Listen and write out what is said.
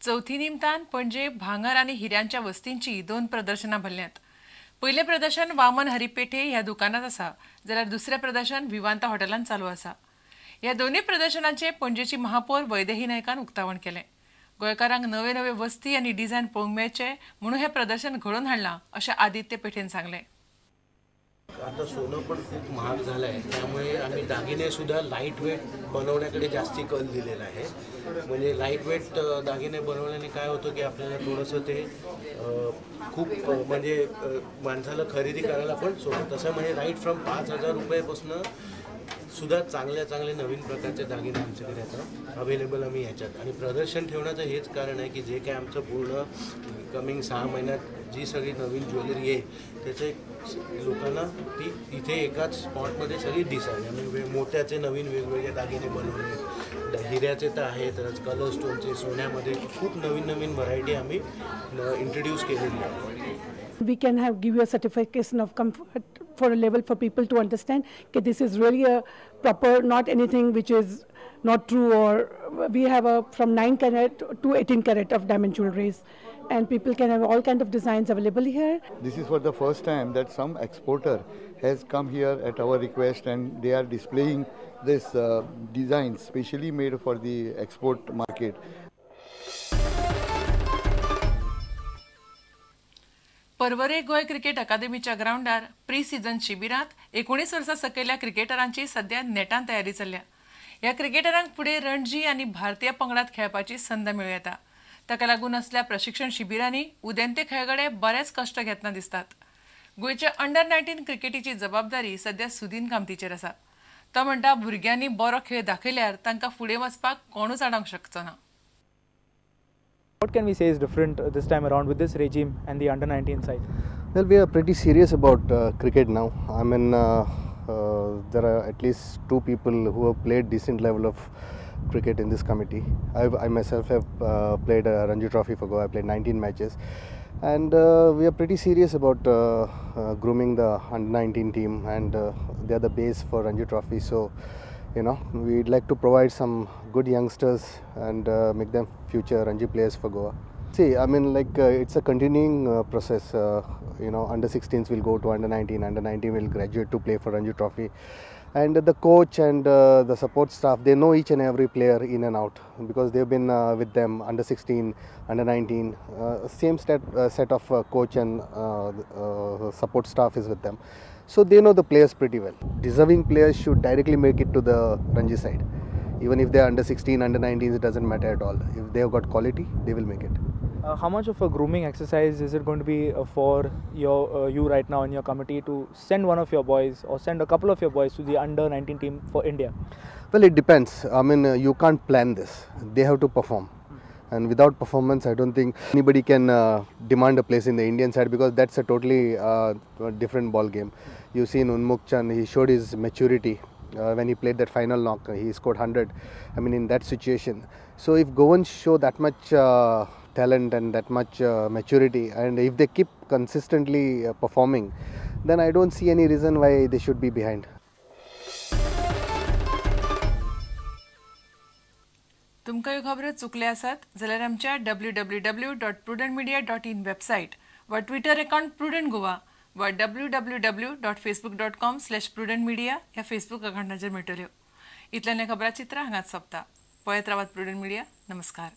चौथी निमतान पणजे भांगर आणि हिऱ्यांच्या वस्तींची 2 प्रदर्शनां भरल्यात। पहिले प्रदर्शन वामन हरिपेठे ह्या दुकानात आसा, जाल्यार दुसरे प्रदर्शन विवांता हॉटेलांत चालू आसा। ह्या दोन्ही प्रदर्शनांचे पणजेची महापौर वैदेही नायकान उक्तावण केले। गोंयकारांक नवे नवे वस्ती आणि डिझायन पळोवंक मेळचे म्हणून हे प्रदर्शन घडोवन हाडलां अशें आदित्य पेठेन सांगले। आता सोनं पण खूप महाग झालं आहे, त्यामुळे आम्ही दागिने सुद्धा लाईट वेट बनवण्याकडे जास्ती कल दिलेला आहे। म्हणजे लाईट वेट दागिने बनवल्याने काय होतं की आपल्याला थोडंसं ते खूप म्हणजे माणसाला खरेदी करायला पण सोपं। तसं म्हणजे राईट फ्रॉम 5,000 रुपयापासून सुद्धा चांगले नवीन प्रकारचे दागिने आमच्याकडे आता अवेलेबल आम्ही ह्याच्यात। आणि प्रदर्शन ठेवण्याचं हेच कारण आहे की जे काय आमचं पूर्ण कमिंग 6 महिन्यात जी सगळी नवीन ज्वेलरी आहे त्याचे लोकांना ती इथे एकाच स्पॉटमध्ये सगळी दिसावी। आम्ही मोत्याचे नवीन वेगवेगळे दागिने बनवले, हिऱ्याचे तर आहेतच, कलर स्टोनचे, सोन्यामध्ये खूप नवीन व्हरायटी आम्ही इंट्रोड्यूस केलेली आहे। We can give you a certification of comfort for a level for people to understand that this is really a proper, not anything which is not true, or we have a from 9 carat to 18 carat of diamond jewelries, and people can have all kind of designs available here. This is for the first time that some exporter has come here at our request, and they are displaying this designs specially made for the export market. परवरे गोय cricket अकादेमीच्या ग्राउंडार pre season शिबिरात 19 वर्सां सकयल्या क्रिकेटरांची सध्या नेटान तयारी चल्ल्या। ह्या क्रिकेटरांक फुडें रणजी आणि भारतीय पंगडात खेळपाची संद मेळूं येता। ताका लागून असल्या प्रशिक्षण शिबिरांनी उदेंते खेळगडे बरेच कश्ट घेतना दिसतात। गोंयच्या अंडर-19 क्रिकेटीची जबाबदारी सध्या सुदीन कामतीचेर आसा। तो म्हणटा भुरग्यांनी बरो खेळ दाखयल्यार तांकां फुडें वचपाक कोणूच आडावंक शकचो ना। What can we say is different this time around with this regime and the under-19 side? Well, we are pretty serious about cricket now. I mean, there are at least 2 people who have played decent level of cricket in this committee. I myself have played a Ranji Trophy for Goa. I played 19 matches, and we are pretty serious about grooming the under-19 team, and they are the base for Ranji Trophy. So, you know, we'd like to provide some good youngsters and make them future Ranji players for Goa. See, I mean, like it's a continuing process. You know, under-16s will go to under-19, under-19 will graduate to play for Ranji Trophy, and the coach and the support staff, they know each and every player in and out because they've been with them under-16, under-19. Same set of coach and support staff is with them. So they know the players pretty well. Deserving players should directly make it to the Ranji side. Even if they are under-16, under-19s, it doesn't matter at all. If they have got quality, they will make it. How much of a grooming exercise is it going to be for you right now in your committee to send one of your boys or send a couple of your boys to the under-19 team for India? Well, it depends. I mean, you can't plan this. They have to perform. And without performance, I don't think anybody can demand a place in the Indian side, because that's a totally different ball game. You've seen Unmukh Chand, he showed his maturity when he played that final knock. He scored 100. I mean, in that situation. So if Goans show that much talent and that much maturity, and if they keep consistently performing, then I don't see any reason why they should be behind. तुमकां ह्यो खबरो चुकल्या आसात जाल्यार आमच्या www.prudentmedia.in website वा Twitter account prudent Goa वा www.facebook.com/prudentmedia ह्या Facebook अकाउंटाचेर मेळटल्यो। इतल्यान खबरां चित्रां हांगाच सोंपता। पळयत रावात प्रुडंट मिडिया। नमस्कार।